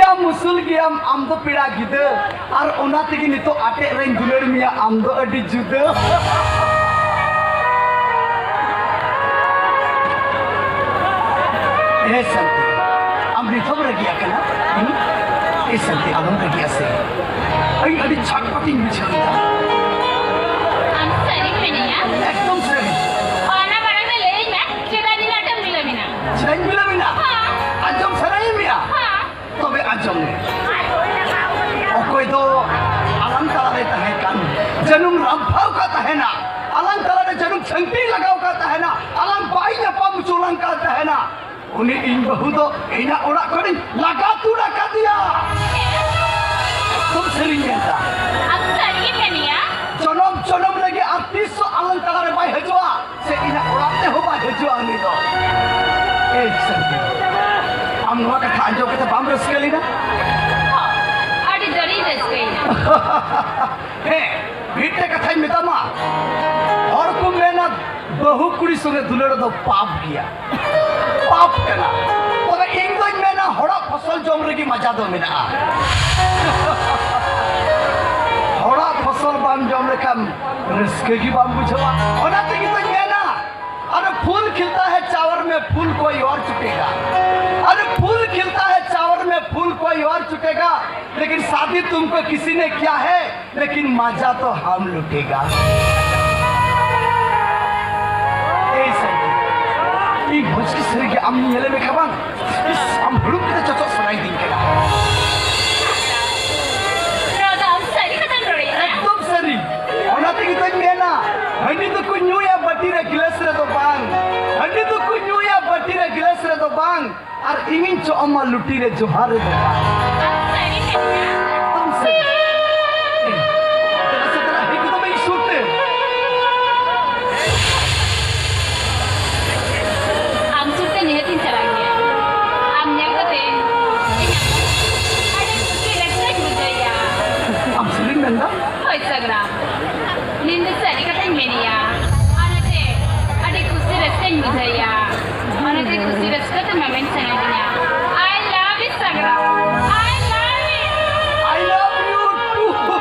गया मुसल गया आम दो पिड़ा गिदे और ओना तेगी नितो आटे रेन दुलर मिया आम दो अडी जुदे ए संती आम नितो बरगिया कना ए संती आलम बरगिया से आई अडी छटपटी मिछलिदा आम सरी मेनिया एकदम सही ओना बड़ा में ले मैं चेदा दिन आटम मिलामिना चेन मिलामिना हां आजम सराई मिया हां तबे आजम ओकोय दो अलंग तलारे तहे कान जनुम रंफाव का तहे ना अलंग तलारे जनुम छंटी लगाव का तहे ना अलंग बाई नपा मुचुलंग का तहे ना उन्हें इन बहु दो इना उड़ा करी लगा तूड़ा का दिया तुम सरिंग था अब सरी मेनिया जनम जनम लगे 3800 अलंग तलारे बाई हजवा से इना उड़ाते हो बाई हजवा नहीं दो एक संग हम नवा का खांजो के तो बाम रस के ली ना आड़ी जड़ी रस गई हे बीटे कथा मिता मा और को मेना बहु कुड़ी संगे दुलेर दो पाप किया पाप करना तबे इंग मेना हड़ा फसल जम रे की मजा दो मेना हड़ा फसल बाम जम रे कम रिस्क की बाम बुझवा ओना ते की तो मेना अरे फूल खिलता है चावर में फूल कोई और चुकेगा अरे फूल खिलता है चावर में फूल कोई और चुकेगा लेकिन शादी तुमको किसी ने किया है लेकिन मजा तो हम लुटेगा ये भोज की सरी के अम्मी येले में खबान इस हम हुड़ुक के चचो सुनाई दी केगा राधा हम सरी खतन रोड़ी एकदम सरी ओना ते की तो मेना हंडी तो कुछ न्यू या बटी रे गिलास रे तो बांग हंडी तो कुछ न्यू या बटी रे गिलास रे तो बांग और इंगिन चो अम्मा लुटी रे जोहार रे तो बांग अब सरी मेनिया एकदम सरी तेरा से तेरा हिक तो मैं सुनते हम सुनते निहतिन चला गया हम नेवते अरे की रक्षक बुझैया हम सरी नंदा होय सगरा निंद सरी खतन मेनिया अनते अरे कुछ रक्षक बुझैया अनते कुछ रक्षक मोमेंट चला आई लव यू सगरा I love you I love you too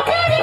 तेरी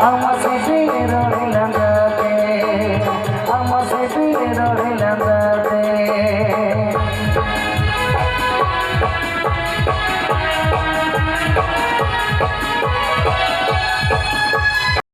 I'm